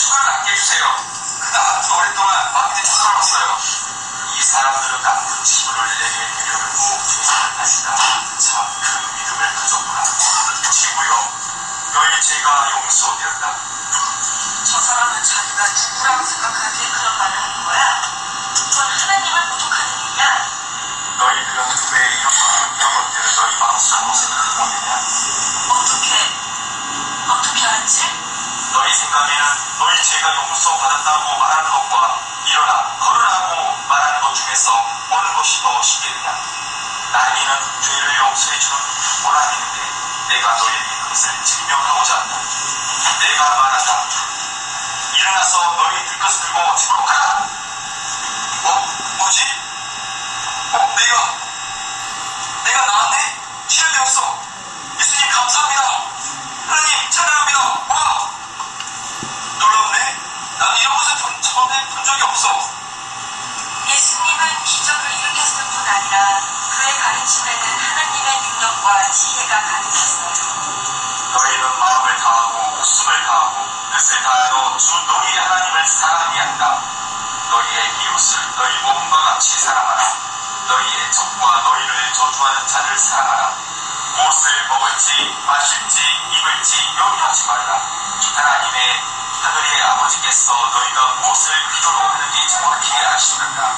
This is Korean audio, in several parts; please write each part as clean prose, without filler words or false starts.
축을 남겨주세요. 아주 오랫동안 마음에 살아왔어요. 이 사람들은 나쁜 친구를 내게 데려오고 죄를 다시다. 참 그 믿음을 가졌구나. 친구여, 너희 죄가 용서되었다. 저 사람은 자기가 누구라고 생각하기에 그런 말을 하는 거야? 그건 하나님을 모독하는 일이야. 너희들은 왜 이런 것들을 너희 마음속으로 생각하고 있느냐? 어떻게 알았지? 너희 생각에는 너희 죄가 용서받았다고 말하는 것과 일어나 걸으라고 말하는 것 중에서 어느 것이 더 쉽겠느냐? 나에게는 죄를 용서해주는 보람이 있는데 내가 너희에게 그것을 증명하고자 한다. 내가 말한다. 일어나서 너희 들 것을 들고 집으로 가라. 뭐지? 내가 나왔네? 치료되었어. 예수님 감사합니다. 하나님 찬양합니다. 와! 놀랍네. 나는 이런 것을 전에 본 적이 없어. 예수님은 기적을 일으켰을 뿐 아니라 그의 가르침에는 하나님의 능력과 지혜가 가득했어요. 너희는 마음을 다하고 목숨을 다하고 뜻을 다하여 주 너희의 하나님을 사랑하게 한다. 너희의 이웃을 너희 몸과 같이 사랑하라. 너희의 적과 너희를 저주하는 자를 사랑하라. 무엇을 먹을지 마실지 입을지 염려하지 말라. 하나님의 하늘의 아버지께서 너희가 무엇을 필요로 하는지 정확히 아시는다.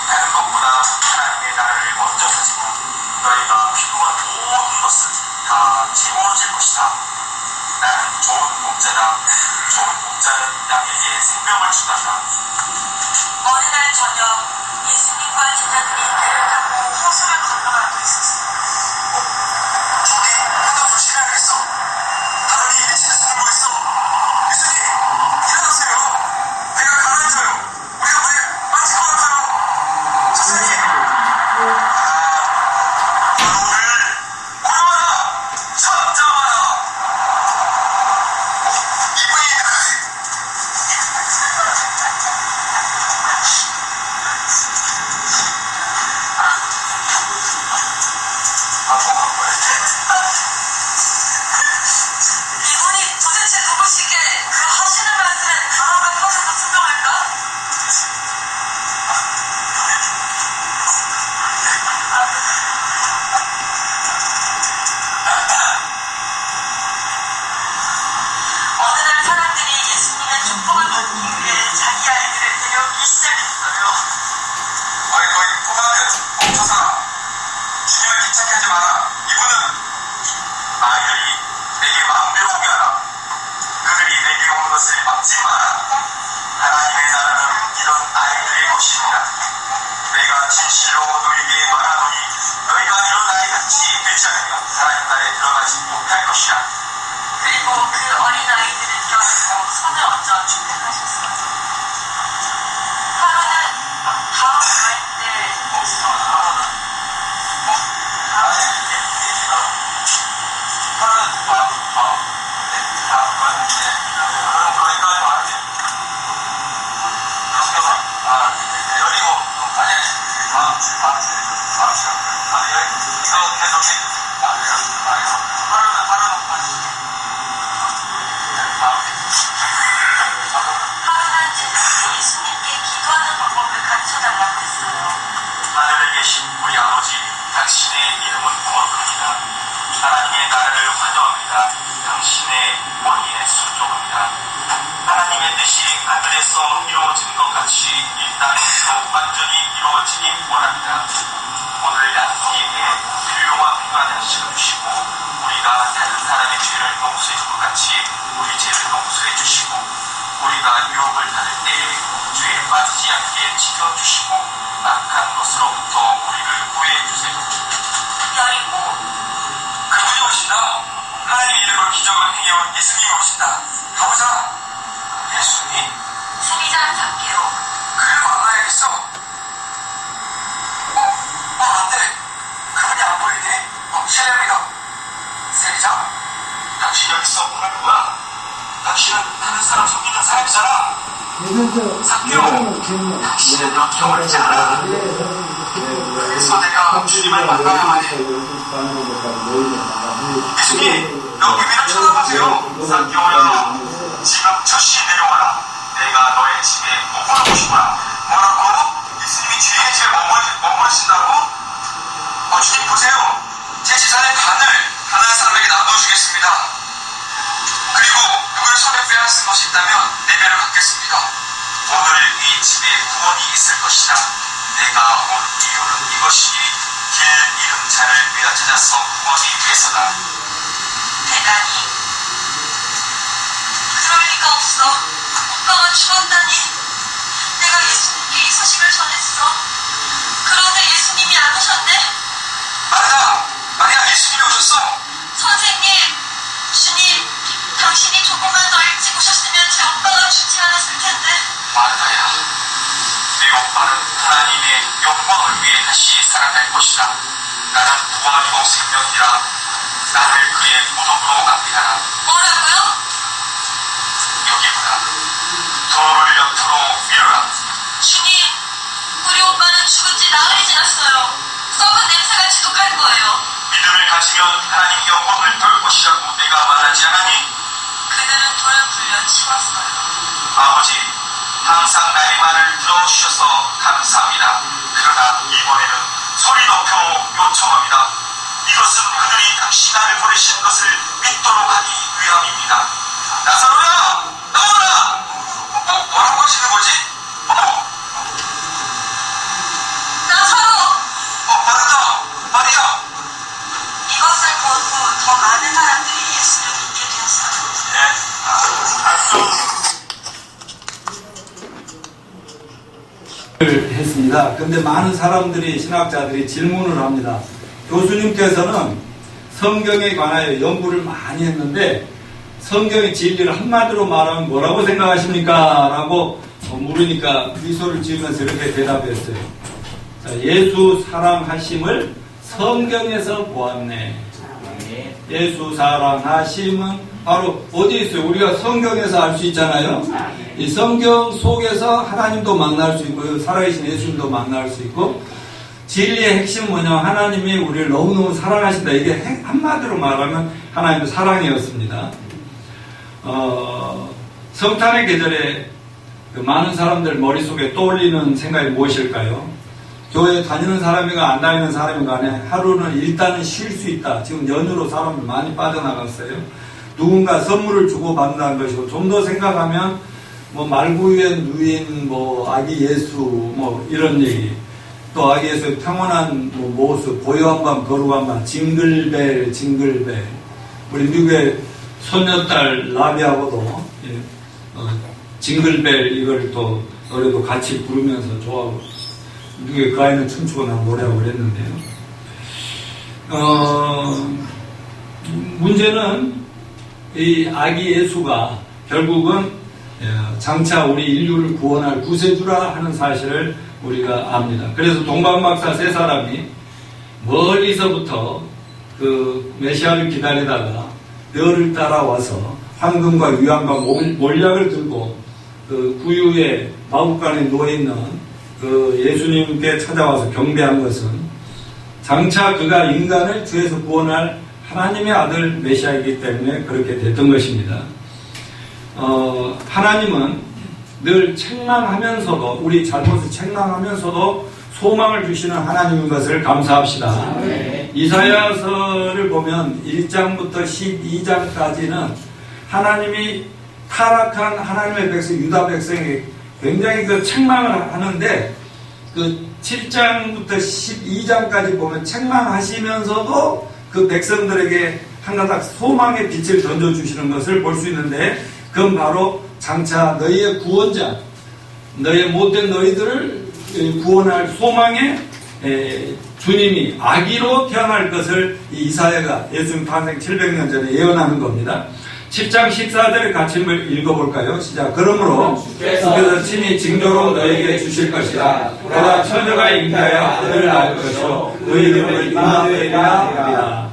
다른 것보다 하나님의 나라를 먼저 가지고 너희가 필요한 모든 것을 다 채워질 것이다. 나는 좋은 목자다. 좋은 목자는 양에게 생명을 주단다. 어느 날 저녁 예수님과 제자들이 배를 타고 호수를 건너가고 있었어요. 저기 한번 조심해야겠어. 바람이 미치는 사람 있어. 예수님 일어나세요. 배가 가라앉아요. 우리가 물에 빠질 것 같아요. 선생님. 너를 구원하라. 찾아와라. 이분이 이분이 도대체 누구시길래 그 하시는 말씀은 단어가 터져도 분명할까? 어느 날 사람들이 예수님의 축복을 받기 위해 자기 아이들을 데려오기 시작했어요. 너희 꼬마들 멈춰서라. 주님을 귀찮게 하지 마라. 이분은 아이들이 내게 마음대로 오게 하라. 그들이 내게 오는 것을 막지 마라. 하나님의 나라는 이런 아이들의 것입니다. 내가 진실로 너희에게 말하노니 너희가 이런 아이같이 되지 않으면 하나님 나라에 들어가지 못할 것이라. 그리고 그 어린 아이들을 껴안고 손을 얹어 축복하셨어요. 하루는 다음 여행 때 하루는 제자들이 예수님께 기도하는 방법을 가르쳐달라고 했어요. 하늘에 계신 우리 아버지, 당신의 이름은 거룩합니다. 하나님의 나라를 환영합니다. 당신의 원인에 순종합니다. 하나님의 뜻이 하늘에서 이루어지는 것 같이 이 땅에서 완전히 이루어지길 원합니다. 오늘 양에게 필요와 필요한 양식을 주시고 우리가 다른 사람의 죄를 용서해 줄 것 같이 우리 죄를 용서해 주시고 우리가 유혹을 받을 때에 죄에 빠지지 않게 지켜주시고 악한 것으로부터 우리를 구해해 주세요. 여리고 그분이 오신다. 하나님 이름으로 기적을 행해온 예수님이 오신다. 가보자. 예수님. 수리자 삭개오 그를 만나야겠어. 안 돼. 그분이 안 보이네. 실례합니다. 세리장, 당신 여기 있었구나. 뭐야? 당신은 다른 사람 속이는 사람이잖아. 삭개오, 당신은 여기 옳지 않아. 그래서 내가 주님을 만나야만 해. 예수님, 여기 위를 쳐다보세요. 삭개오야, 지금 즉시 내려와. 받겠습니다. 오늘 이 집에 구원이 있을 것이다. 내가 온 이유는 이것이 길 잃은 자를 되찾아서 구원이 위해서다. 대단히. 그럴 리가 없어. 오빠가 죽었다니. 내가 예수님께 이 소식을 전했어. 그런데 예수님이 안 오셨네. 마리아, 예수님이 오셨어. 선생님, 주님, 당신이 조금만 더 일찍 오셨으면 제 오빠가 죽지 않았을 텐데. 마르다야, 네 오빠는 하나님의 영광을 위해 다시 살아날 것이다. 나는 부활이고 생명이라. 나를 그의 무덤으로 맡기라. 뭐라고요? 여기 보라. 돌을 옆으로 밀어라. 주님, 우리 오빠는 죽은 지 나흘이 지났어요. 썩은 냄새가 지독할 거예요. 믿음을 가지면 하나님 영광을 볼 것이라고 내가 말하지 않았니? 그들은 돌을 굴려 치웠어요. 아버지, 항상 나의 말을 들어주셔서 감사합니다. 그러나 이번에는 소리 높여 요청합니다. 이것은 그들이 당시 나를 보내신 것을 믿도록 하기 위함입니다. 나사로야! 나오라! 뭐라고 하시는 거지? 나사로! 마리아! 이것을 본 후 더 많은 사람들이 예수를 믿게 되었어요. 했습니다. 근데 많은 사람들이 신학자들이 질문을 합니다. 교수님께서는 성경에 관하여 연구를 많이 했는데 성경의 진리를 한마디로 말하면 뭐라고 생각하십니까? 라고 물으니까 미소를 지으면서 이렇게 대답했어요. 자, 예수 사랑하심을 성경에서 보았네. 예수 사랑하심은 바로 어디 있어요? 우리가 성경에서 알 수 있잖아요. 이 성경 속에서 하나님도 만날 수 있고 살아계신 예수님도 만날 수 있고 진리의 핵심은 뭐냐면 하나님이 우리를 너무너무 사랑하신다. 이게 한마디로 말하면 하나님의 사랑이었습니다. 성탄의 계절에 그 많은 사람들 머릿속에 떠올리는 생각이 무엇일까요? 교회 다니는 사람이가 안 다니는 사람이 간에 하루는 일단은 쉴 수 있다. 지금 연휴로 사람들 많이 빠져나갔어요. 누군가 선물을 주고 받는다는 것이고 좀 더 생각하면 뭐 말구유엔 누인 뭐 아기 예수 뭐 이런 얘기 또 아기 예수의 평온한 뭐 모습 보요한 밤 거룩한 밤 징글벨 우리 미국의 손녀딸 라비하고도 징글벨 이걸 또 노래도 같이 부르면서 좋아하고 미국의 그 아이는 춤추고 나 노래하고 그랬는데요. 문제는 이 아기 예수가 결국은 장차 우리 인류를 구원할 구세주라 하는 사실을 우리가 압니다. 그래서 동방박사 세 사람이 멀리서부터 그 메시아를 기다리다가 너를 따라와서 황금과 유황과 몰약을 들고 그 구유의 마구간에 누워있는 그 예수님께 찾아와서 경배한 것은 장차 그가 인간을 죄에서 구원할 하나님의 아들 메시아이기 때문에 그렇게 됐던 것입니다. 하나님은 늘 책망하면서도 우리 잘못을 책망하면서도 소망을 주시는 하나님인 것을 감사합시다. 이사야서를 보면 1장부터 12장까지는 하나님이 타락한 하나님의 백성 유다 백성에게 굉장히 그 책망을 하는데 그 7장부터 12장까지 보면 책망하시면서도 그 백성들에게 하나씩 소망의 빛을 던져주시는 것을 볼 수 있는데 그건 바로 장차 너희의 구원자 너희의 못된 너희들을 구원할 소망의 주님이 아기로 태어날 것을 이사야가 예수님 탄생 700년 전에 예언하는 겁니다. 10장 14절의 같이 읽어볼까요? 시작. 그러므로 주께서 친히 징조로 너에게 주실 것이다. 그러나 처녀가 잉태하여 아들을 낳을 것이요 너희 이름을 임마누엘이라 하리라.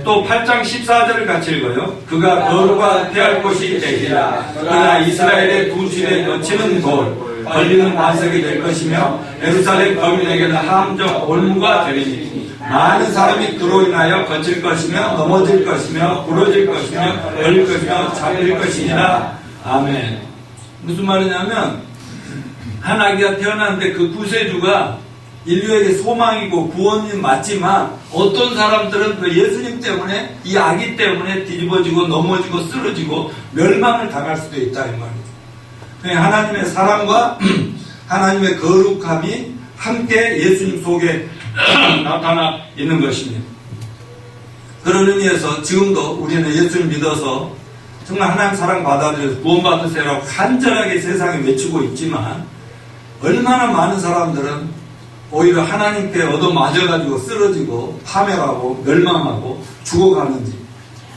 또 8장 14절을 같이 읽어요. 그가 거루가 태할 곳이 되리라. 그러나 이스라엘의 두 집에 넘치는 돌 걸리는 반석이 될 것이며 예루살렘 거민에게는 함정 올무가 되리니 많은 사람이 그로 인하여 거칠 것이며 넘어질 것이며 부러질 것이며 걸릴 것이며 잡힐 것이니라. 아멘. 무슨 말이냐면 한 아기가 태어났는데 그 구세주가 인류에게 소망이고 구원이 맞지만 어떤 사람들은 그 예수님 때문에 이 아기 때문에 뒤집어지고 넘어지고 쓰러지고 멸망을 당할 수도 있다 이 말이죠. 하나님의 사랑과 하나님의 거룩함이 함께 예수님 속에 나타나 있는 것입니다. 그런 의미에서 지금도 우리는 예수를 믿어서 정말 하나님 사랑 받아들여서 구원받으세요라고 간절하게 세상에 외치고 있지만 얼마나 많은 사람들은 오히려 하나님께 얻어맞아가지고 쓰러지고 파멸하고 멸망하고 죽어가는지.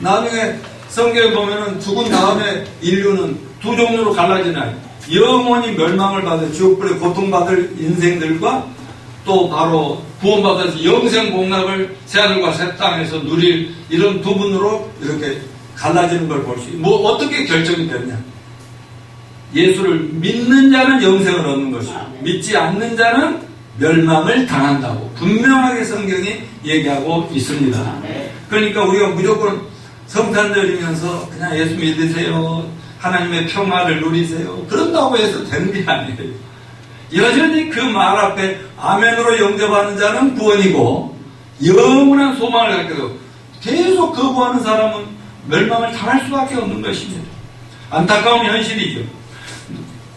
나중에 성경에 보면은 죽은 다음에 인류는 두 종류로 갈라지나요. 영원히 멸망을 받아 지옥불에 고통받을 인생들과 또 바로 구원받아서 영생 복락을 새하늘과 새 땅에서 누릴 이런 두 분으로 이렇게 갈라지는 걸 볼 수 있어요. 뭐 어떻게 결정이 되느냐. 예수를 믿는 자는 영생을 얻는 것이고 믿지 않는 자는 멸망을 당한다고 분명하게 성경이 얘기하고 있습니다. 그러니까 우리가 무조건 성탄절이면서 그냥 예수 믿으세요. 하나님의 평화를 누리세요. 그런다고 해서 되는 게 아니에요. 여전히 그 말 앞에 아멘으로 영접하는 자는 구원이고 영원한 소망을 갖게 되고 계속 거부하는 사람은 멸망을 당할 수밖에 없는 것입니다. 안타까운 현실이죠.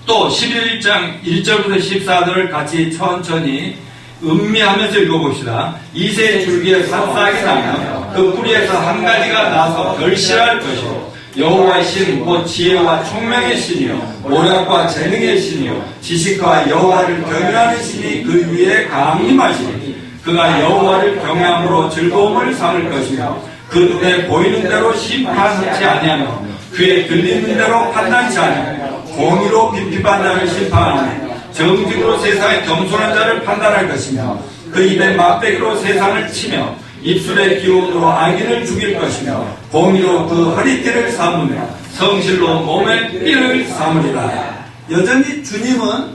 또 11장 1절부터 14절을 같이 천천히 음미하면서 읽어봅시다. 이새의 줄기에 삽싹이 나며 그 뿌리에서 한 가지가 나서 결실할 것이요 여호와의 신 곧 지혜와 총명의 신이요 모략과 재능의 신이요 지식과 여호와를 경외하는 신이 그 위에 강림하시니 그가 여호와를 경외함으로 즐거움을 삼을 것이며 그 눈에 보이는 대로 심판하지 아니하며 귀에 들리는 대로 판단치 아니하며 공의로 빈핍한 자를 심판하며 정직으로 세상의 겸손한 자를 판단할 것이며 그 입에 막대기로 세상을 치며 입술의 기운으로 악인을 죽일 것이며 공의로 그 허리띠를 삼으며 성실로 몸의 띠를 삼으리라. 여전히 주님은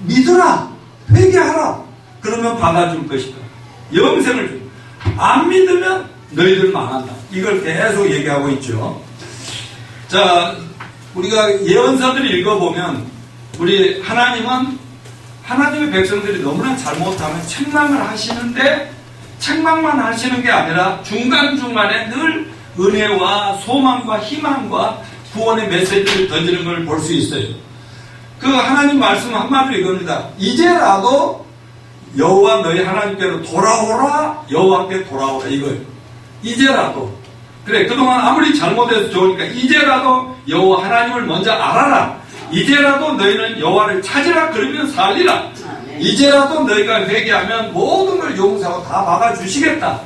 믿으라, 회개하라, 그러면 받아줄 것이다. 영생을 줄. 안 믿으면 너희들 망한다. 이걸 계속 얘기하고 있죠. 자, 우리가 예언서들을 읽어보면 우리 하나님은 하나님의 백성들이 너무나 잘못하면 책망을 하시는데 책망만 하시는 게 아니라 중간중간에 늘 은혜와 소망과 희망과 구원의 메시지를 던지는 걸 볼 수 있어요. 그 하나님 말씀 한마디로 이겁니다. 이제라도 여호와 너희 하나님께로 돌아오라, 여호와께 돌아오라, 이거예요. 이제라도. 그래, 그동안 아무리 잘못해서 좋으니까 이제라도 여호와 하나님을 먼저 알아라. 이제라도 너희는 여호와를 찾으라, 그러면 살리라. 이제라도 너희가 회개하면 모든 걸 용서하고 다 막아주시겠다.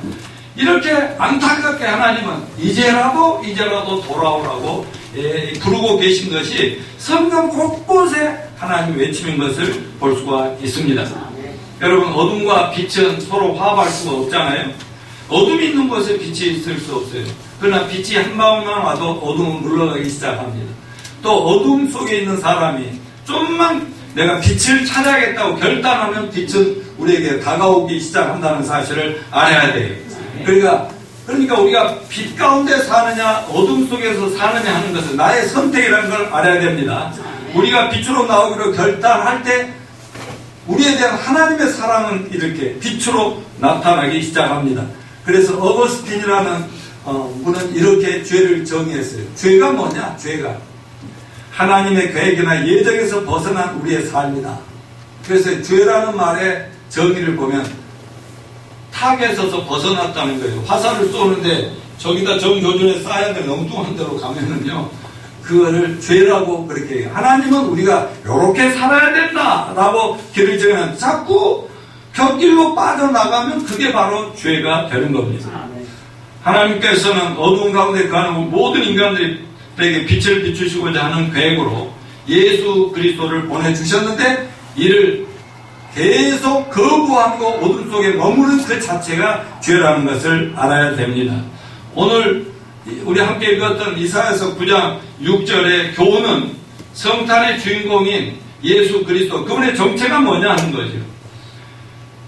이렇게 안타깝게 하나님은 이제라도 돌아오라고 부르고 계신 것이 성경 곳곳에 하나님 외침인 것을 볼 수가 있습니다. 여러분, 어둠과 빛은 서로 화합할 수가 없잖아요. 어둠이 있는 곳에 빛이 있을 수 없어요. 그러나 빛이 한 방울만 와도 어둠은 물러가기 시작합니다. 또 어둠 속에 있는 사람이 좀만 내가 빛을 찾아야겠다고 결단하면 빛은 우리에게 다가오기 시작한다는 사실을 알아야 돼요. 그러니까 우리가 빛 가운데 사느냐 어둠 속에서 사느냐 하는 것은 나의 선택이라는 걸 알아야 됩니다. 우리가 빛으로 나오기로 결단할 때 우리에 대한 하나님의 사랑은 이렇게 빛으로 나타나기 시작합니다. 그래서 어거스틴이라는 분은 이렇게 죄를 정의했어요. 죄가 뭐냐? 죄가 하나님의 계획이나 예정에서 벗어난 우리의 삶이다. 그래서 죄라는 말의 정의를 보면 타겟에 서서 벗어났다는 거예요. 화살을 쏘는데 저기다 정조준에 쏴야 돼. 엉뚱한 데로 가면은요, 그거를 죄라고 그렇게 해요. 하나님은 우리가 이렇게 살아야 된다라고 길을 정하는데 자꾸 곁길로 빠져나가면 그게 바로 죄가 되는 겁니다. 하나님께서는 어두운 가운데 가는 모든 인간들에게 빛을 비추시고자 하는 계획으로 예수 그리스도를 보내주셨는데 이를 계속 거부하고 어둠 속에 머무는 그 자체가 죄라는 것을 알아야 됩니다. 오늘 우리 함께 읽었던 이사야서 9장 6절의 교훈은 성탄의 주인공인 예수 그리스도, 그분의 정체가 뭐냐 하는 거죠.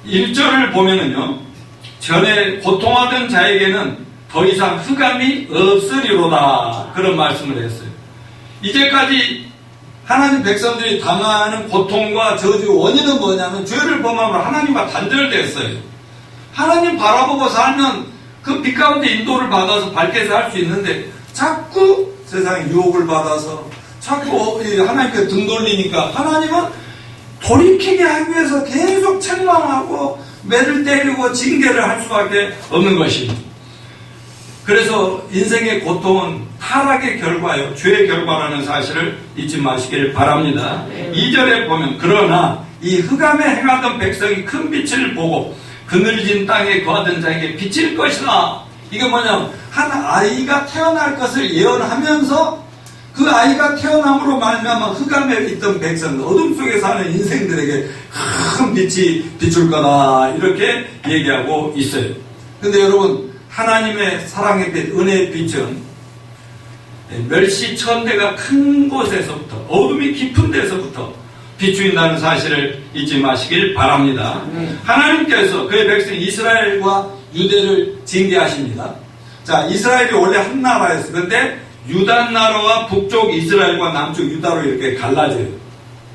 1절을 보면은요, 전에 고통하던 자에게는 더 이상 흑암이 없으리로다, 그런 말씀을 했어요. 이제까지 하나님 백성들이 당하는 고통과 저주의 원인은 뭐냐면 죄를 범함으로 하나님과 단절됐어요. 하나님 바라보고 살면 그 빛 가운데 인도를 받아서 밝게 살 수 있는데 자꾸 세상의 유혹을 받아서 자꾸 하나님께 등 돌리니까 하나님은 돌이키게 하기 위해서 계속 책망하고 매를 때리고 징계를 할 수밖에 없는 것입니다. 그래서 인생의 고통은 타락의 결과요, 죄의 결과라는 사실을 잊지 마시길 바랍니다. 2절에 보면 그러나 이 흑암에 행하던 백성이 큰 빛을 보고 그늘진 땅에 거하던 자에게 비칠 것이다. 이게 뭐냐면 한 아이가 태어날 것을 예언하면서 그 아이가 태어남으로 말미암아 흑암에 있던 백성, 어둠 속에 사는 인생들에게 큰 빛이 비출 거다, 이렇게 얘기하고 있어요. 근데 여러분, 하나님의 사랑의 빛, 은혜의 빛은 멸시천대가 큰 곳에서부터, 어둠이 깊은 데서부터 비추인다는 사실을 잊지 마시길 바랍니다. 하나님께서 그의 백성 이스라엘과 유대를 징계하십니다. 자, 이스라엘이 원래 한 나라였어요. 그런데 유다 나라와 북쪽 이스라엘과 남쪽 유다로 이렇게 갈라져요.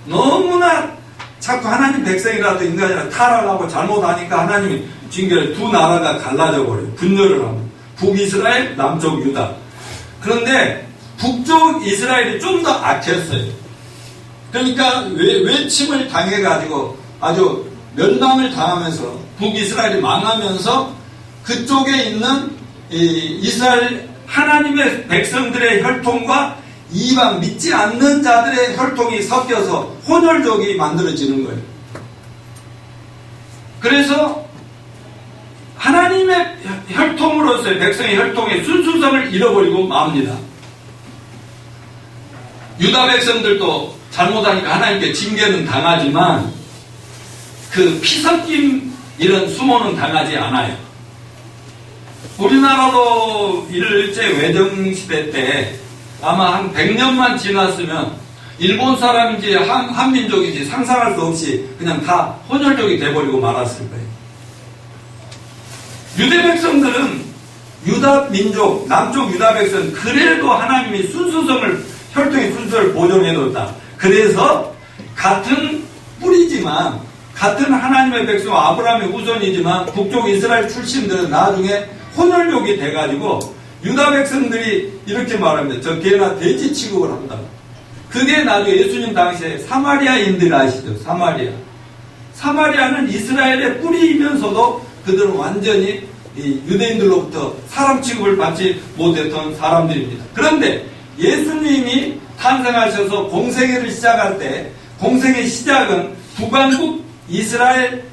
너무나 자꾸 하나님 백성이라도 인간이라 타락하고 잘못하니까 하나님이 징계를, 두 나라가 갈라져 버려요. 분열을 합니다. 북이스라엘, 남쪽 유다. 그런데 북쪽 이스라엘이 좀 더 악했어요. 그러니까 외침을 당해가지고 아주 멸망을 당하면서 북이스라엘이 망하면서 그쪽에 있는 이스라엘 하나님의 백성들의 혈통과 이방 믿지 않는 자들의 혈통이 섞여서 혼혈족이 만들어지는 거예요. 그래서 하나님의 혈통으로서의 백성의 혈통의 순수성을 잃어버리고 맙니다. 유다 백성들도 잘못하니까 하나님께 징계는 당하지만 그 피섞임 이런 수모는 당하지 않아요. 우리나라도 일제 외정시대 때 아마 한 100년만 지났으면 일본 사람인지 한민족인지 상상할 수 없이 그냥 다 혼혈족이 돼버리고 말았을 거예요. 유대 백성들은 유다 민족, 남쪽 유다 백성, 그래도 하나님이 순수성을, 혈통의 순수를 보존해뒀다. 그래서 같은 뿌리지만, 같은 하나님의 백성 아브라함의 후손이지만 북쪽 이스라엘 출신들은 나중에 혼혈족이 돼가지고 유다 백성들이 이렇게 말합니다. 저 개나 돼지 취급을 한다. 그게 나중에 예수님 당시에 사마리아인들 아시죠? 사마리아는 이스라엘의 뿌리이면서도 그들은 완전히 이 유대인들로부터 사람 취급을 받지 못했던 사람들입니다. 그런데 예수님이 탄생하셔서 공생애를 시작할 때 공생의 시작은 북왕국 이스라엘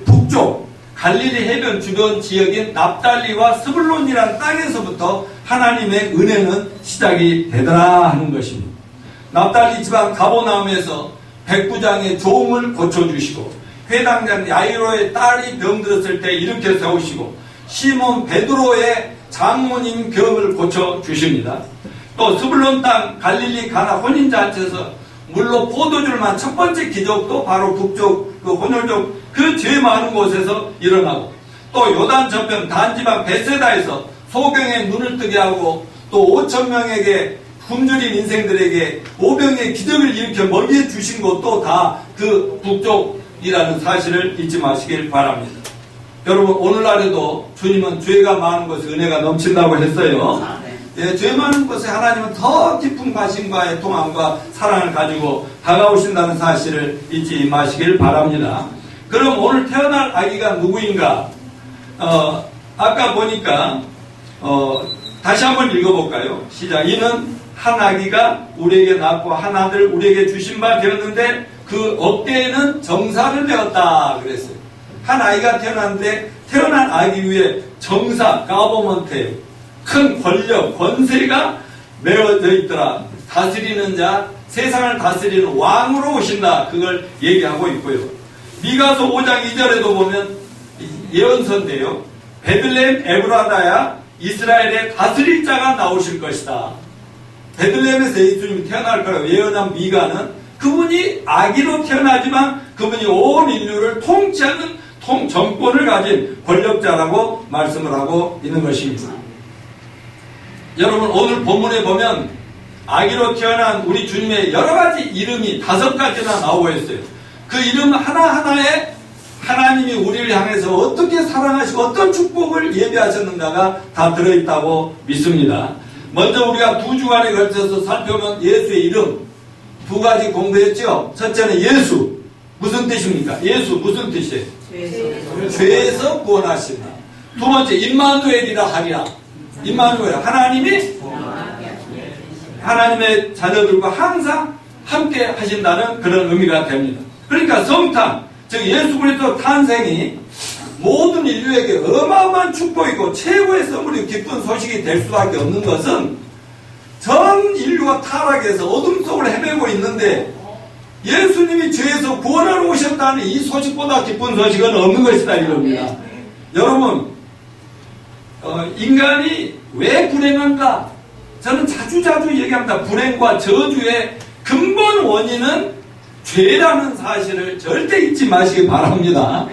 북쪽 갈릴리 해변 주변 지역인 납달리와 스불론이라는 땅에서부터 하나님의 은혜는 시작이 되더라 하는 것입니다. 납달리 지방 가보나움에서 백부장의 종을 고쳐주시고 회당장 야이로의 딸이 병들었을 때 일으켜 세우시고 시몬 베드로의 장모님 병을 고쳐주십니다. 또 스불론 땅 갈릴리 가나 혼인잔치에서 물로 포도주를만 첫 번째 기적도 바로 북쪽 그 혼혈족 그 죄 많은 곳에서 일어나고, 또 요단 저편 단지방 베세다에서 소경의 눈을 뜨게 하고 또 5,000명에게 굶주린 인생들에게 오병의 기적을 일으켜 먹여 주신 것도 다 그 북쪽이라는 사실을 잊지 마시길 바랍니다. 여러분, 오늘날에도 주님은 죄가 많은 곳에 은혜가 넘친다고 했어요. 예, 죄 많은 곳에 하나님은 더 깊은 관심과 애통함과 사랑을 가지고 다가오신다는 사실을 잊지 마시길 바랍니다. 그럼 오늘 태어날 아기가 누구인가? 아까 보니까 다시 한번 읽어볼까요? 시작. 이는 한 아기가 우리에게 낳고 한 아들 우리에게 주신 바 되었는데 그 어깨에는 정사를 메었다 그랬어요. 한 아이가 태어났는데 태어난 아기 위에 정사, 가버먼트, 큰 권력, 권세가 메어져 있더라. 다스리는 자, 세상을 다스리는 왕으로 오신다. 그걸 얘기하고 있고요. 미가서 5장 2절에도 보면 예언서인데요. 베들레헴 에브라다야 이스라엘의 다스릴 자가 나오실 것이다. 베들레헴에서 예수님이 태어날 거라고 예언한 미가는 그분이 아기로 태어나지만 그분이 온 인류를 통치하는 정권을 가진 권력자라고 말씀을 하고 있는 것입니다. 여러분, 오늘 본문에 보면 아기로 태어난 우리 주님의 여러 가지 이름이 5가지나 나오고 있어요. 그 이름 하나하나에 하나님이 우리를 향해서 어떻게 사랑하시고 어떤 축복을 예비하셨는가가 다 들어있다고 믿습니다. 먼저 우리가 두 주간에 걸쳐서 살펴본 예수의 이름 두 가지 공부했죠. 첫째는 예수. 무슨 뜻입니까? 예수 무슨 뜻이에요? 죄에서 구원하신다. 두 번째 임마누엘이라 하리라. 임마누엘 하나님의 자녀들과 항상 함께 하신다는 그런 의미가 됩니다. 그러니까 성탄, 즉 예수 그리스도 탄생이 모든 인류에게 어마어마한 축복이고 최고의 선물이 기쁜 소식이 될 수밖에 없는 것은 전 인류가 타락해서 어둠 속을 헤매고 있는데 예수님이 죄에서 구원하러 오셨다는 이 소식보다 기쁜 소식은 없는 것이다 이겁니다. 여러분 인간이 왜 불행한가? 저는 자주 얘기합니다. 불행과 저주의 근본 원인은 죄라는 사실을 절대 잊지 마시기 바랍니다.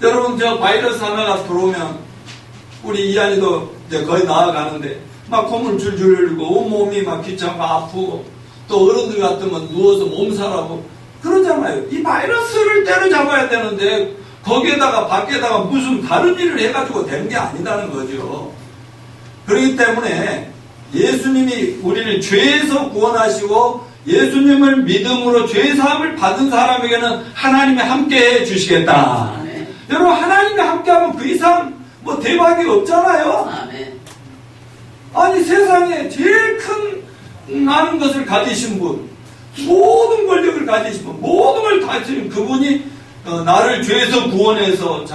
여러분 저 바이러스 하나가 들어오면 우리 이한이도 이제 거의 나아가는데 막 콧물 줄줄 흘리고 온몸이 막 귀찮고 아프고 또 어른들 같으면 누워서 몸살하고 그러잖아요. 이 바이러스를 때려잡아야 되는데 거기에다가 밖에다가 무슨 다른 일을 해가지고 된 게 아니다는 거죠. 그렇기 때문에 예수님이 우리를 죄에서 구원하시고 예수님을 믿음으로 죄사함을 받은 사람에게는 하나님이 함께 해주시겠다. 아멘. 여러분 하나님이 함께하면 그 이상 뭐 대박이 없잖아요. 아멘. 아니 세상에 제일 큰 많은 것을 가지신 분, 모든 권력을 가지신 분, 모든 걸 가지신 그분이 나를 죄에서 구원해서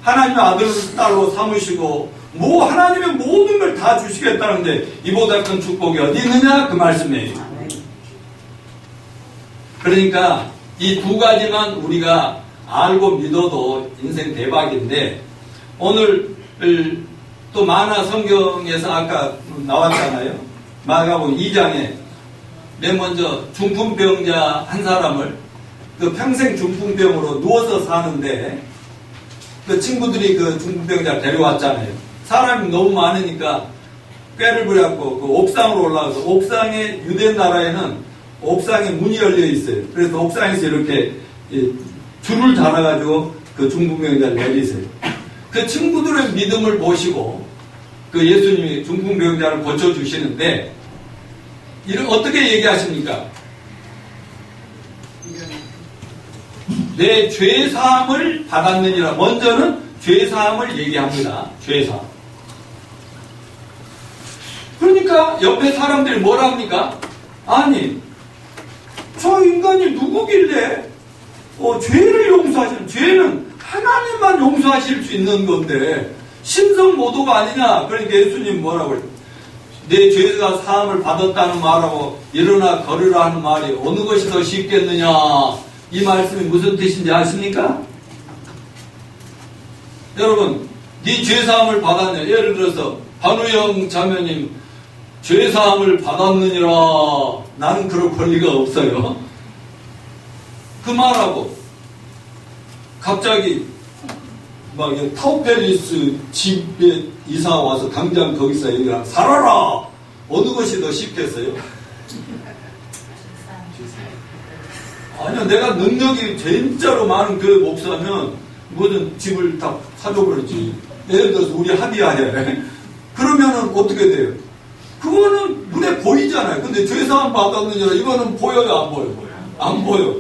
하나님의 아들 딸로 삼으시고 하나님의 모든 걸 다 주시겠다는데 이보다 큰 축복이 어디 있느냐 그 말씀이에요. 그러니까 이 두 가지만 우리가 알고 믿어도 인생 대박인데 오늘 또 만화 성경에서 아까 나왔잖아요. 마가복음 2장에 맨 먼저 중풍병자 한 사람을 그 평생 중풍병으로 누워서 사는데 그 친구들이 그 중풍병자를 데려왔잖아요. 사람이 너무 많으니까 꾀를 부려갖고 그 옥상으로 올라가서 옥상에 유대 나라에는 옥상에 문이 열려 있어요. 그래서 옥상에서 이렇게 줄을 달아가지고 그 중풍병자를 내리세요. 그 친구들의 믿음을 보시고 그 예수님이 중풍병자를 고쳐주시는데 어떻게 얘기하십니까? 내 죄사함을 받았느니라. 먼저는 죄사함을 얘기합니다. 죄사함. 그러니까 옆에 사람들이 뭐라 합니까? 아니 저 인간이 누구길래 죄를 용서하시는, 죄는 하나님만 용서하실 수 있는 건데 신성모독가 아니냐. 그러니까 예수님 뭐라고 그래요? 내 죄가 사함을 받았다는 말하고 일어나 걸으라 하는 말이 어느 것이 더 쉽겠느냐. 이 말씀이 무슨 뜻인지 아십니까? 여러분 네 죄사함을 받았냐. 예를 들어서 한우영 자매님 죄사함을 받았느니라. 나는 그럴 권리가 없어요. 그 말하고 갑자기 막 타우펠리스 집에 이사 와서 당장 거기서 얘기를 살아라. 어느 것이 더 쉽겠어요? 아니요, 내가 능력이 진짜로 많은 그 목사면 뭐든 집을 다 사줘버리지. 예를 들어서 우리 합의하에 그러면은 어떻게 돼요? 그거는 눈에 보이잖아요. 근데 죄사함 받았느냐 이거는 보여요, 안 보여요? 안 보여.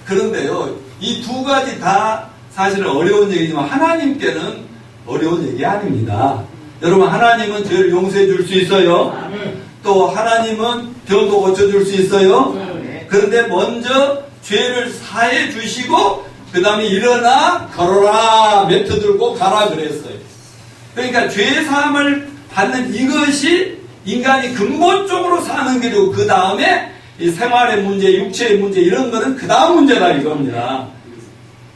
그런데요, 이 두 가지 다 사실은 어려운 얘기지만 하나님께는 어려운 얘기 아닙니다. 여러분 하나님은 죄를 용서해 줄 수 있어요. 또 하나님은 병도 고쳐줄 수 있어요. 그런데 먼저 죄를 사해 주시고 그 다음에 일어나 걸어라 매트 들고 가라 그랬어요. 그러니까 죄 사함을 받는 이것이 인간이 근본적으로 사는 길이고 그 다음에 이 생활의 문제, 육체의 문제 이런 거는 그 다음 문제다 이겁니다.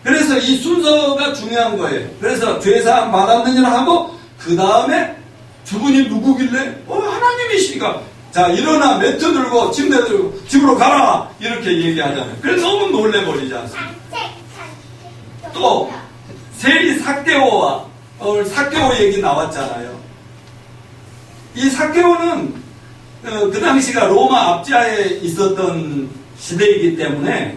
그래서 이 순서가 중요한 거예요. 그래서 죄사함 받았느냐 하고 그 다음에 저분이 누구길래 하나님이시니까 자 일어나 매트 들고 침대 들고 집으로 가라 이렇게 얘기하잖아요. 그래서 너무 놀래버리지 않습니까? 또 세리 삭개오와 오늘 삭개오 얘기 나왔잖아요. 이 삭개오는 그 당시가 로마 압제하에 있었던 시대이기 때문에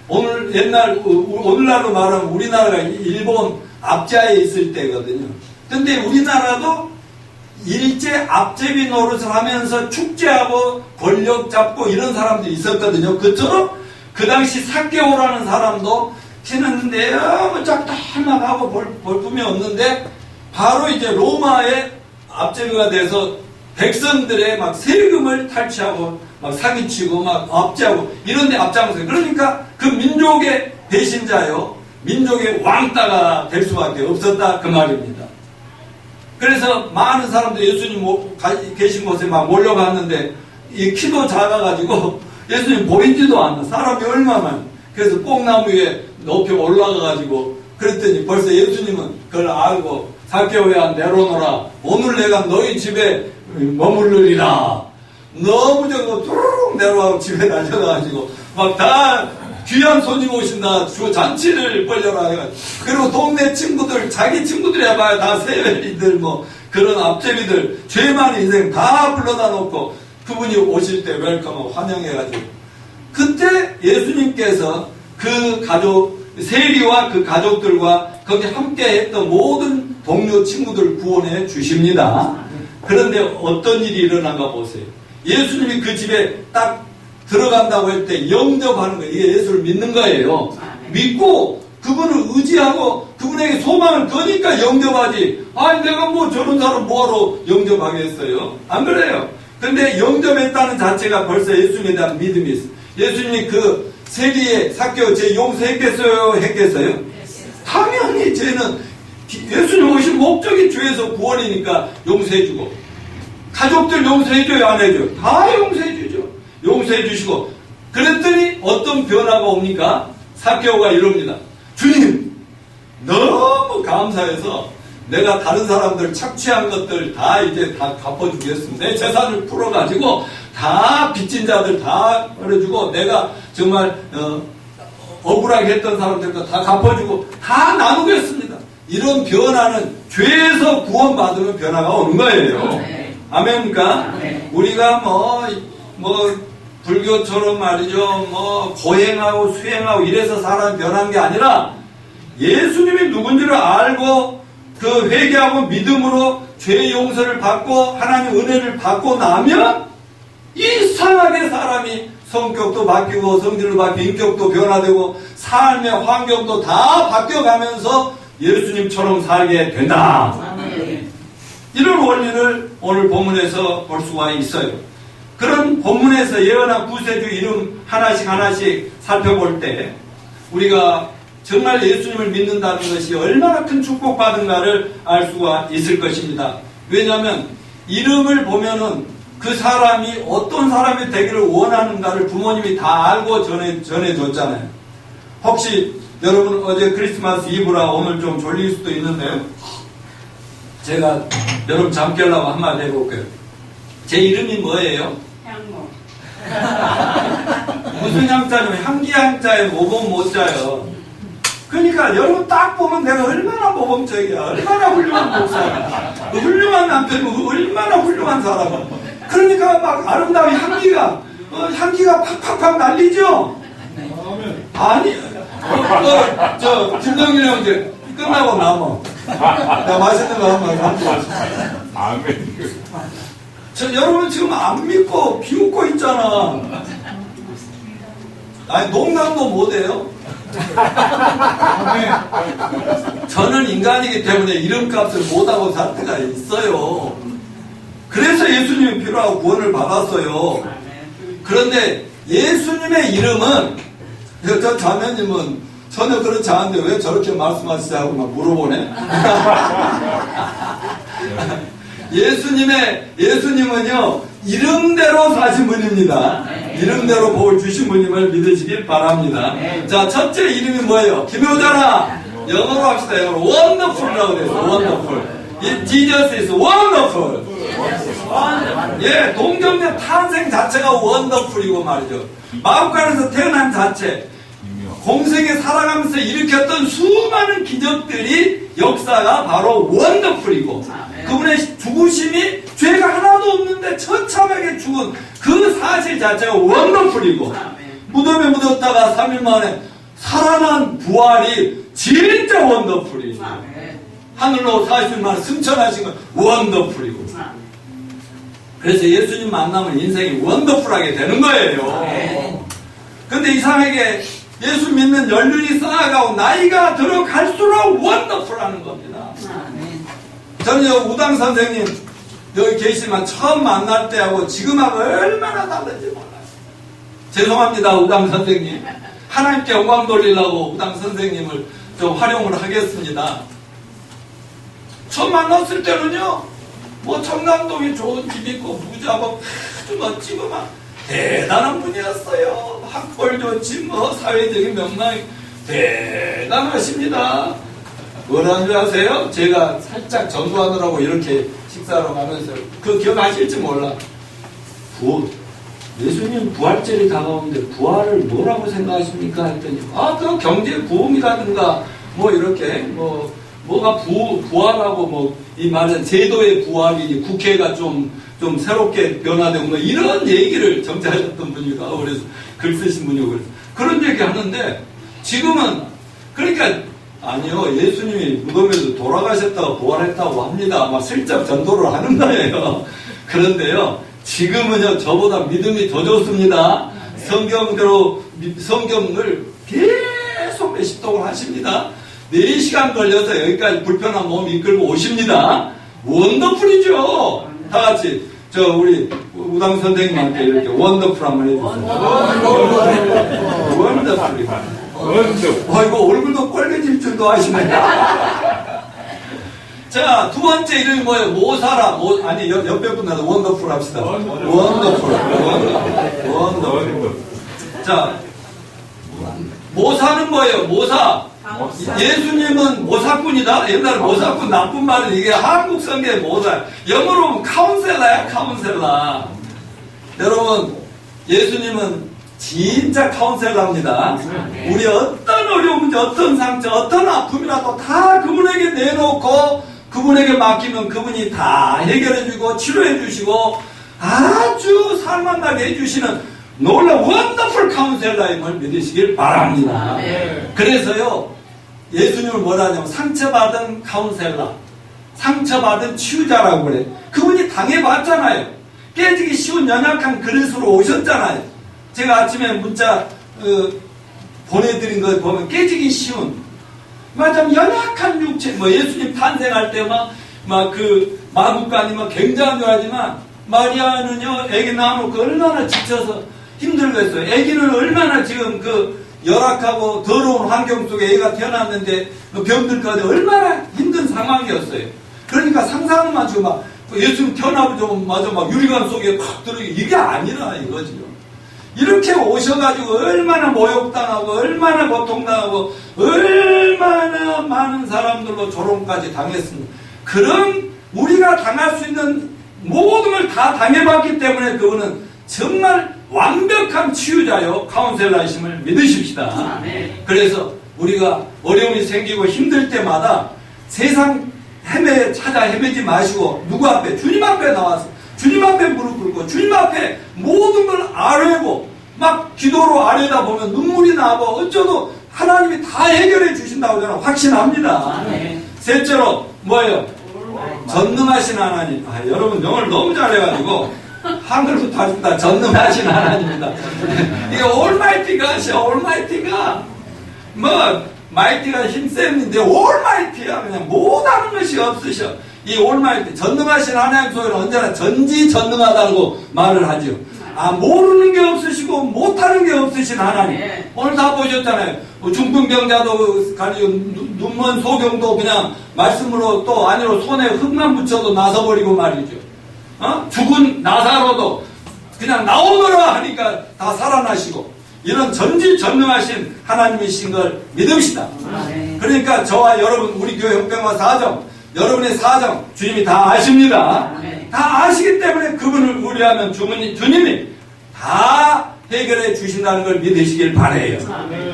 오늘날로 말하면 우리나라가 일본 압제하에 있을 때거든요. 근데 우리나라도 일제 앞제비 노릇을 하면서 축제하고 권력 잡고 이런 사람들이 있었거든요. 그처럼 그 당시 삭개오라는 사람도 걔는 너무 짝달막하고 볼품이 없는데 바로 이제 로마의 앞제비가 돼서 백성들의 막 세금을 탈취하고 막 사기치고 막 압제하고 이런 데 앞장서요. 그러니까 그 민족의 배신자요, 민족의 왕따가 될 수밖에 없었다 그 말입니다. 그래서 많은 사람들이 예수님 계신 곳에 막 몰려갔는데 이 키도 작아가지고 예수님 보이지도 않나. 사람이 얼마나. 그래서 뽕나무 위에 높이 올라가가지고 그랬더니 벌써 예수님은 그걸 알고 삭개오야 내려놓으라. 오늘 내가 너희 집에 머무르리라. 너무 저거 뚜루룩 내려와서 집에 달려가가지고 막 다 귀한 손님 오신다. 주 잔치를 벌려라. 그리고 동네 친구들, 자기 친구들이야 봐야 다 세벨이들 뭐 그런 앞제비들 죄 많은 인생 다 불러다 놓고 그분이 오실 때 웰컴하고 환영해가지고 그때 예수님께서 그 가족 세리와 그 가족들과 거기 함께 했던 모든 동료 친구들 구원해 주십니다. 그런데 어떤 일이 일어난가 보세요. 예수님이 그 집에 딱 들어간다고 할 때 영접하는 거예요. 이게 예수를 믿는 거예요. 믿고 그분을 의지하고 그분에게 소망을 거니까 영접하지. 아니 내가 뭐 저런 사람 뭐하러 영접하겠어요? 안 그래요. 근데 영접했다는 자체가 벌써 예수님에 대한 믿음이 있어요. 예수님이 그 세리의 삭개오 제 용서했겠어요? 했겠어요? 당연히 쟤는 예수님 오신 목적이 죄에서 구원이니까 용서해주고 가족들 용서해줘요? 안 해줘요? 다 용서해주죠. 용서해주시고 그랬더니 어떤 변화가 옵니까? 삭개오가 이럽니다. 주님 너무 감사해서 내가 다른 사람들 착취한 것들 다 이제 다 갚아주겠습니다. 내 재산을 풀어가지고 다 빚진 자들 다 버려주고 내가 정말 억울하게 했던 사람들도 다 갚아주고 다 나누겠습니다. 이런 변화는 죄에서 구원받으면 변화가 오는 거예요. 아멘입니까? 우리가 뭐 불교처럼 말이죠. 뭐 고행하고 수행하고 이래서 사람이 변한 게 아니라 예수님이 누군지를 알고 그 회개하고 믿음으로 죄 용서를 받고 하나님 은혜를 받고 나면 이상하게 사람이 성격도 바뀌고 성질도 바뀌고 인격도 변화되고 삶의 환경도 다 바뀌어가면서 예수님처럼 살게 된다. 이런 원리를 오늘 본문에서 볼 수가 있어요. 그런 본문에서 예언한 구세주 이름 하나씩 살펴볼 때 우리가 정말 예수님을 믿는다는 것이 얼마나 큰 축복받은가를 알 수가 있을 것입니다. 왜냐하면 이름을 보면은 그 사람이 어떤 사람이 되기를 원하는가를 부모님이 다 알고 전해줬잖아요. 혹시 여러분 어제 크리스마스 이브라 오늘 좀 졸릴 수도 있는데요. 제가 여러분 잠 깨려고 한마디 해볼게요. 제 이름이 뭐예요? 향모. 무슨 향자냐면 향기 향자에 모범 모자요. 그러니까 여러분 딱 보면 내가 얼마나 모범적이야. 얼마나 훌륭한 목사야. 그 훌륭한 남편이고 얼마나 훌륭한 사람이야. 그러니까 막 아름다운 향기가 팍팍팍 날리죠? 아니, 김동일 형제 끝나고 남어. 나 맛있는 거 한번 가져왔어. 아멘. 여러분 지금 안 믿고 비웃고 있잖아. 아니, 농담도 못해요? 저는 인간이기 때문에 이름값을 못하고 살 때가 있어요. 그래서 예수님이 필요하고 구원을 받았어요. 그런데 예수님의 이름은 저 자매님은 전혀 그렇지 않은데 왜 저렇게 말씀하시냐고 막 물어보네. 예수님은요 이름대로 사신 분입니다. 이름대로 복을 주신 분임을 믿으시길 바랍니다. 자, 첫째 이름이 뭐예요? 김효자라. 영어로 합시다. 영어로 wonderful이라고 그래서 wonderful. Jesus is wonderful. 예, 동정녀 탄생 자체가 wonderful이고 말이죠. 마음간에서 태어난 자체, 공생에 살아가면서 일으켰던 수많은 기적들이 역사가 바로 wonderful이고 그분의 죽으심이 죄가 하나도 없는데 처참하게 죽은 그 사실 자체가 wonderful이고 무덤에 묻었다가 3일 만에 살아난 부활이 진짜 wonderful이에요. 하늘로 40만 승천하신 건 원더풀이고. 그래서 예수님 만나면 인생이 원더풀하게 되는 거예요. 근데 이상하게 예수 믿는 연륜이 쌓아가고 나이가 들어갈수록 원더풀하는 겁니다. 저는 우당 선생님 여기 계시지만 처음 만날 때하고 지금하고 얼마나 다른지 몰라요. 죄송합니다, 우당 선생님. 하나님께 영광 돌리려고 우당 선생님을 좀 활용을 하겠습니다. 처음 만났을 때는요, 뭐 청담동에 좋은 집 있고 부자고 아주 멋지고 막 대단한 분이었어요. 학벌 좋지 뭐 사회적인 명망이 대단하십니다. 뭐라는 줄 아세요? 제가 살짝 전도하느라고 이렇게 식사하러 가면서 그 기억하실지 몰라. 예수님 부활절이 다가오는데 부활을 뭐라고 생각하십니까? 했더니 그 경제 부흥이라든가 뭐 이렇게 뭐가 부활하고 뭐 이 말은 제도의 부활이 국회가 좀 새롭게 변화되고 뭐 이런 얘기를 정치하셨던 분이고 그래서 글 쓰신 분이고 그래서 그런 얘기 하는데 지금은 그러니까 아니요 예수님이 무덤에서 돌아가셨다고 부활했다고 합니다. 막 슬쩍 전도를 하는 거예요. 그런데요 지금은요 저보다 믿음이 더 좋습니다. 성경을 계속 메시독을 하십니다. 4시간 걸려서 여기까지 불편한 몸 이끌고 오십니다. 원더풀이죠. 다 같이 우리 우당 선생님한테 이렇게 원더풀 한번 해주세요. 원더풀. 이거 얼굴도 빨개질 줄도 아시네. 자, 두 번째 이름이 뭐예요? 모사라. 아니 옆에 분들도 원더풀 합시다. 원더풀. 자, 모사는 뭐예요? 모사. 예수님은 모사꾼이다. 옛날에 모사꾼 나쁜 말은 이게 한국 성경의 모사. 영어로 보면 카운셀러야, 카운셀러. 여러분, 예수님은 진짜 카운셀러입니다. 우리 어떤 어려운 문제, 어떤 상처, 어떤 아픔이라도 다 그분에게 내놓고 그분에게 맡기면 그분이 다 해결해주고 치료해주시고 아주 살만나게 해주시는 놀라운 원더풀 카운셀러임을 믿으시길 바랍니다. 그래서요 예수님을 뭐라 하냐면 상처받은 카운셀러, 상처받은 치유자라고 그래. 그분이 당해봤잖아요. 깨지기 쉬운 연약한 그릇으로 오셨잖아요. 제가 아침에 문자 보내드린 거 보면 깨지기 쉬운 맞아 연약한 육체 예수님 탄생할 때 그 마구간이 굉장한 줄 알지만 마리아는요 애기 낳아놓고 얼마나 지쳐서 힘들겠어요. 애기는 얼마나 지금 열악하고 더러운 환경 속에 애가 태어났는데 병들까지 얼마나 힘든 상황이었어요. 그러니까 상상만 지금 예수님 태어나보자마자 유리관 속에 팍 들어오게 이게 아니라 이거죠. 이렇게 오셔가지고 얼마나 모욕당하고 얼마나 고통당하고 얼마나 많은 사람들로 조롱까지 당했습니다. 그런 우리가 당할 수 있는 모든 걸 다 당해봤기 때문에 그분은 정말 완벽한 치유자요 카운셀러이심을 믿으십시다. 그래서 우리가 어려움이 생기고 힘들 때마다 세상 찾아 헤매지 마시고 누구 앞에? 주님 앞에 나와서 주님 앞에 무릎 꿇고 주님 앞에 모든 걸 아뢰고 막 기도로 아뢰다 보면 눈물이 나고 어쩌도 하나님이 다 해결해 주신다고 저는 확신합니다. 셋째로 뭐예요? 전능하신 하나님. 여러분 영어를 너무 잘해가지고 한글부터 하십니다. 전능하신 하나님입니다. 이게 올마이티가 하셔. 올마이티가 마이티가 힘셈인데 올마이티야. 그냥 못하는 것이 없으셔. 이 올마이티 전능하신 하나님 속에는 언제나 전지전능하다고 말을 하죠. 모르는 게 없으시고 못하는 게 없으신 하나님. 오늘 다 보셨잖아요. 중풍병자도 가지고 눈먼 소경도 그냥 말씀으로 또 아니로 손에 흙만 묻혀도 나서버리고 말이죠. 죽은 나사로도 그냥 나오너라 하니까 다 살아나시고 이런 전지전능하신 하나님이신 걸 믿읍시다. 그러니까 저와 여러분 우리 교회 형평과 사정 여러분의 사정 주님이 다 아십니다. 다 아시기 때문에 그분을 의뢰하면 주님이 다 해결해 주신다는 걸 믿으시길 바라요.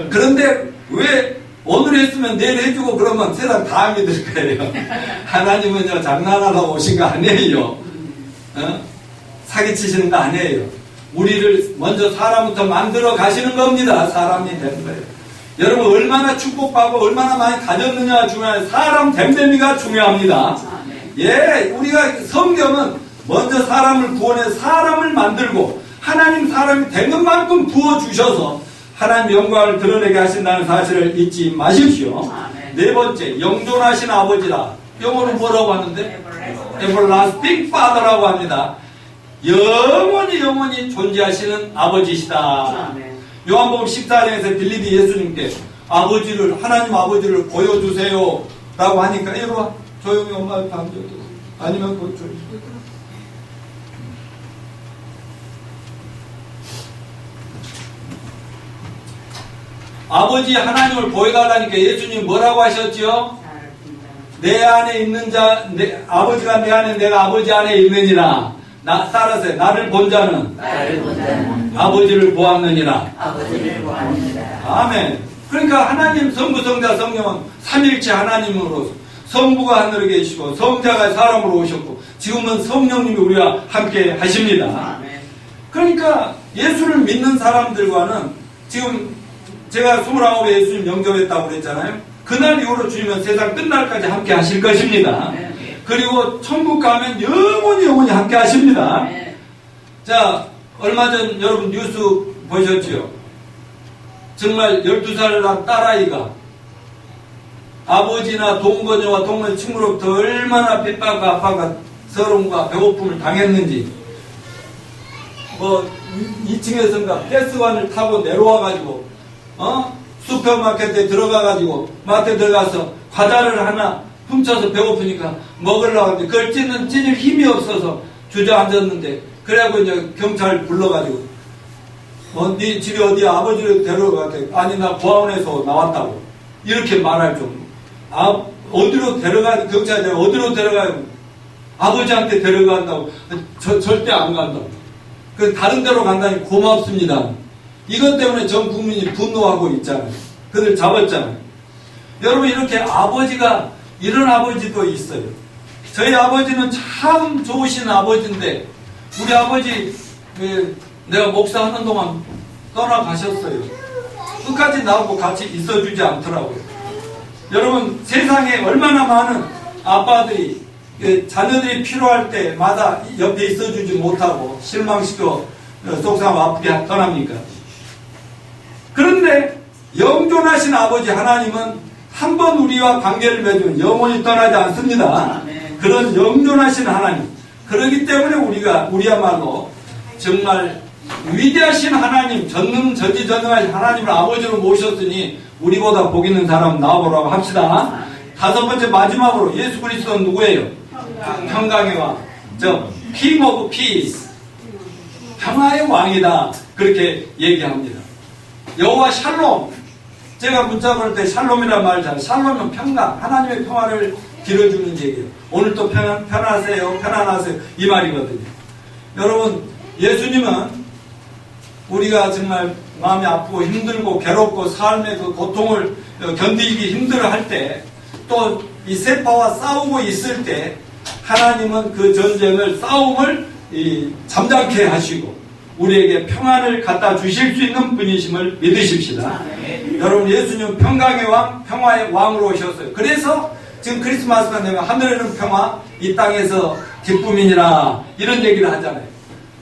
그런데 왜 오늘 했으면 내일 해주고 그러면 세상 다 믿을 거예요. 하나님은요 장난하려고 오신 거 아니에요. 사기치시는 거 아니에요. 우리를 먼저 사람부터 만들어 가시는 겁니다. 사람이 되는 거예요. 여러분 얼마나 축복받고 얼마나 많이 가졌느냐가 중요해요. 사람 됨됨이가 중요합니다. 예, 우리가 성경은 먼저 사람을 구원해 사람을 만들고 하나님 사람이 된 것만큼 부어주셔서 하나님 영광을 드러내게 하신다는 사실을 잊지 마십시오. 네 번째, 영존하신 아버지라. 영어로 뭐라고 하는데? Everlasting Father라고 합니다. 영원히 존재하시는 아버지시다. 요한복음 14장에서 빌립이 예수님께 하나님 아버지를 보여주세요 라고 하니까 이리 와, 조용히 엄마 앞에 앉아도 아니면 그 조용히 아버지 하나님을 보여달라니까 예수님이 뭐라고 하셨죠? 내 안에 있는 자, 아버지가 내 안에 내가 아버지 안에 있느니라. 따라서 나를 본 자는 아버지를 보았느니라. 아멘. 그러니까 하나님 성부 성자 성령은 삼일체 하나님으로 성부가 하늘에 계시고 성자가 사람으로 오셨고 지금은 성령님이 우리와 함께 하십니다. 그러니까 예수를 믿는 사람들과는 지금 제가 29에 예수님 영접했다고 그랬잖아요. 그날 이후로 주님은 세상 끝날까지 함께 하실 것입니다. 그리고 천국 가면 영원히 함께 하십니다. 자, 얼마 전 여러분 뉴스 보셨죠? 정말 12살 난 딸아이가 아버지나 동거녀와 동네 친구로부터 얼마나 핍박과 압박과 서러움과 배고픔을 당했는지 2층에선가 가스관을 타고 내려와가지고 슈퍼마켓에 들어가가지고 마트에 들어가서 과자를 하나 훔쳐서 배고프니까 먹으려고 하는데 그걸 찢을 힘이 없어서 주저앉았는데 그래갖고 이제 경찰 불러가지고 네 집이 어디야? 아버지를 데려가게. 아니 나 고아원에서 나왔다고 이렇게 말할 정도. 어디로 경찰이 어디로 데려가요? 아버지한테 데려간다고. 절대 안 간다고. 다른 데로 간다니 고맙습니다. 이것 때문에 전 국민이 분노하고 있잖아요. 그들 잡았잖아요. 여러분 이렇게 아버지가 이런 아버지도 있어요. 저희 아버지는 참 좋으신 아버지인데 우리 아버지 내가 목사하는 동안 떠나가셨어요. 끝까지 나하고 같이 있어주지 않더라고요. 여러분 세상에 얼마나 많은 아빠들이 자녀들이 필요할 때마다 옆에 있어주지 못하고 실망시켜 속상 아프게 떠납니까? 그런데 영존하신 아버지 하나님은 한 번 우리와 관계를 맺으면 영원히 떠나지 않습니다. 그런 영존하신 하나님. 그렇기 때문에 우리야말로 정말 위대하신 하나님, 전지전능하신 하나님을 아버지로 모셨으니 우리보다 복 있는 사람 나와보라고 합시다. 다섯 번째 마지막으로 예수 그리스도는 누구예요? 평강의 왕. King of Peace. 평화의 왕이다. 그렇게 얘기합니다. 여호와 샬롬. 제가 문자 보낼 때 샬롬이라는 말을 잘. 샬롬은 평강, 하나님의 평화를 길어주는 얘기예요. 오늘 또 편하세요, 편안하세요 이 말이거든요. 여러분 예수님은 우리가 정말 마음이 아프고 힘들고 괴롭고 삶의 그 고통을 견디기 힘들어할 때 또 이 세파와 싸우고 있을 때 하나님은 그 전쟁을 싸움을 잠잠케 하시고 우리에게 평안을 갖다 주실 수 있는 분이심을 믿으십시다. 여러분 예수님은 평강의 왕, 평화의 왕으로 오셨어요. 그래서 지금 크리스마스가 되면 하늘에는 평화, 이 땅에서 기쁨이니라 이런 얘기를 하잖아요.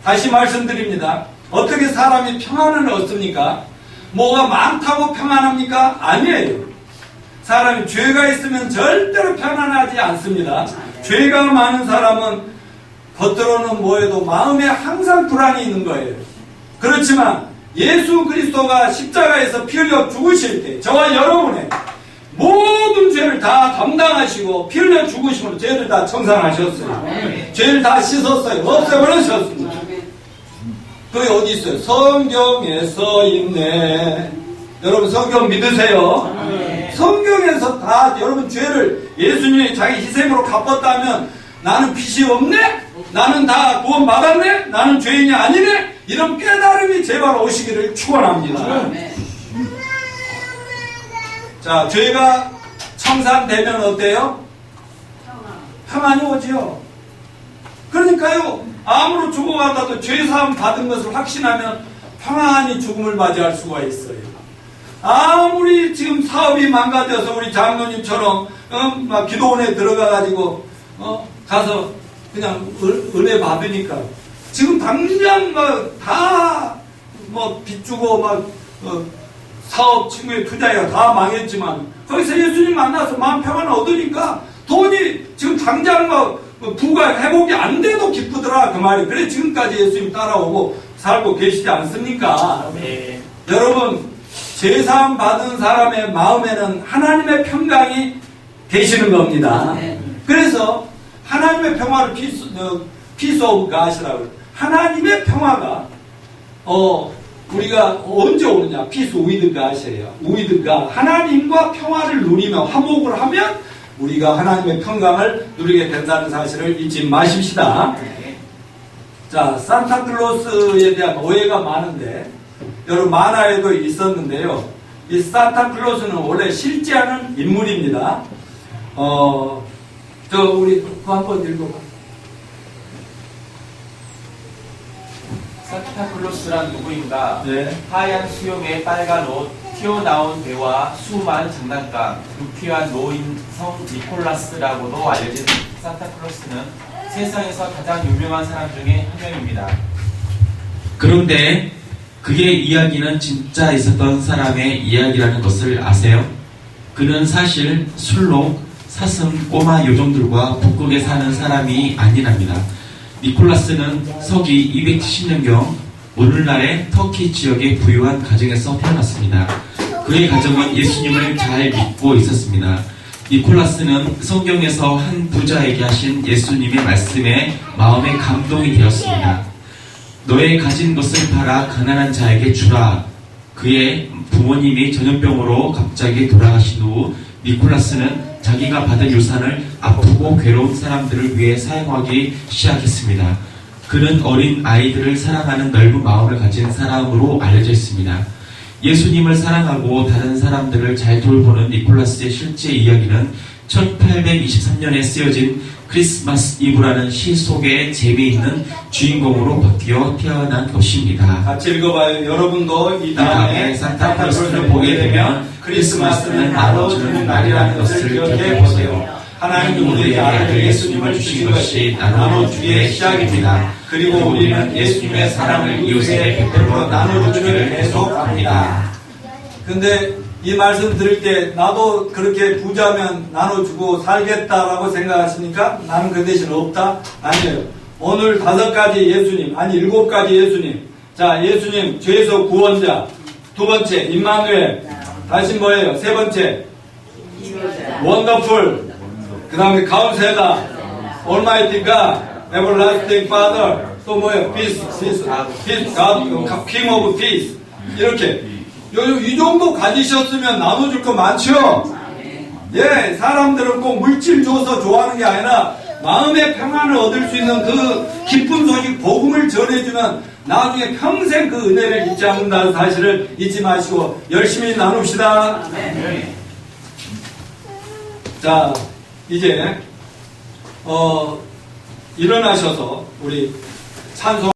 다시 말씀드립니다. 어떻게 사람이 평안을 얻습니까? 뭐가 많다고 평안합니까? 아니에요. 사람이 죄가 있으면 절대로 편안하지 않습니다. 죄가 많은 사람은 겉으로는 뭐해도 마음에 항상 불안이 있는 거예요. 그렇지만 예수 그리스도가 십자가에서 피 흘려 죽으실 때 저와 여러분의 모든 죄를 다 담당하시고 피 흘려 죽으심으로 죄를 다 청산하셨어요. 죄를 다 씻었어요. 없애버리셨습니다. 그게 어디 있어요? 성경에 써 있네. 여러분 성경 믿으세요? 성경에서 다 여러분 죄를 예수님이 자기 희생으로 갚았다면 나는 빚이 없네? 나는 다 구원 받았네? 나는 죄인이 아니네? 이런 깨달음이 제발 오시기를 축원합니다. 자, 죄가 청산되면 어때요? 평안이 오지요. 그러니까요, 암으로 죽어가다도 죄사함 받은 것을 확신하면 평안히 죽음을 맞이할 수가 있어요. 아무리 지금 사업이 망가져서 우리 장로님처럼 막 기도원에 들어가가지고 가서 그냥 은혜 받으니까 지금 당장 막 빚주고 막 사업 친구의 투자가 다 망했지만 거기서 예수님 만나서 마음 평안을 얻으니까 돈이 지금 당장 부가 회복이 안 돼도 기쁘더라 그 말이. 그래 지금까지 예수님 따라오고 살고 계시지 않습니까? 네. 여러분 제사함 받은 사람의 마음에는 하나님의 평강이 계시는 겁니다. 그래서 하나님의 평화를 피스 오브 갓이라고 해요. 하나님의 평화가 우리가 언제 오느냐? 피스 위드 갓이에요. 위드 갓. 하나님과 평화를 누리며 화목을 하면 우리가 하나님의 평강을 누리게 된다는 사실을 잊지 마십시다. 자, 산타클로스에 대한 오해가 많은데 여러분 만화에도 있었는데요. 이 산타클로스는 원래 실제하는 인물입니다. 우리 그거 한번 읽어봐. 산타클로스란 누구인가? 네. 하얀 수염에 빨간 옷, 튀어나온 배와 수많은 장난감, 유쾌한 노인 성 니콜라스라고도 알려진 산타클로스는 세상에서 가장 유명한 사람 중에 한 명입니다. 그런데 그의 이야기는 진짜 있었던 사람의 이야기라는 것을 아세요? 그는 사실 술록, 사슴, 꼬마 요정들과 북극에 사는 사람이 아니랍니다. 니콜라스는 서기 270년경 오늘날의 터키 지역의 부유한 가정에서 태어났습니다. 그의 가정은 예수님을 잘 믿고 있었습니다. 니콜라스는 성경에서 한 부자에게 하신 예수님의 말씀에 마음에 감동이 되었습니다. 너의 가진 것을 팔아 가난한 자에게 주라. 그의 부모님이 전염병으로 갑자기 돌아가신 후 니콜라스는 자기가 받은 유산을 아프고 괴로운 사람들을 위해 사용하기 시작했습니다. 그는 어린 아이들을 사랑하는 넓은 마음을 가진 사람으로 알려져 있습니다. 예수님을 사랑하고 다른 사람들을 잘 돌보는 니콜라스의 실제 이야기는 1823년에 쓰여진 크리스마스 이브라는 시 속의 재미있는 주인공으로 바뀌어 태어난 것입니다. 같이 읽어봐요. 여러분도 이 다음에 산타클로스를 보게 되면 크리스마스는 나눠주는 날이라는 것을 기억해 보세요. 하나님이 우리에게 아들 예수님을 주신 것이 나눠주기의 시작입니다. 그리고 우리는 예수님의 사랑을 이웃에게 베풀어 나눠주기를 계속합니다. 근데 이 말씀 들을 때 나도 그렇게 부자면 나눠주고 살겠다라고 생각하시니까 나는 그 대신 없다? 아니에요. 오늘 5가지 예수님, 아니 7가지 예수님. 자, 예수님 죄에서 구원자. 2번째 임마누엘. 다시 뭐예요? 3번째 원더풀. 그 다음에 카운셀러, 올마이티 갓, 에버라스팅 파더. 또 뭐예요? 피스, 갓, 킹 오브 피스. 이렇게 이 정도 가지셨으면 나눠줄 거 많죠? 예, 사람들은 꼭 물질 줘서 좋아하는 게 아니라 마음의 평안을 얻을 수 있는 그 기쁜 소식, 복음을 전해주면 나중에 평생 그 은혜를 잊지 않는다는 사실을 잊지 마시고 열심히 나눕시다. 자, 이제 일어나셔서 우리 찬송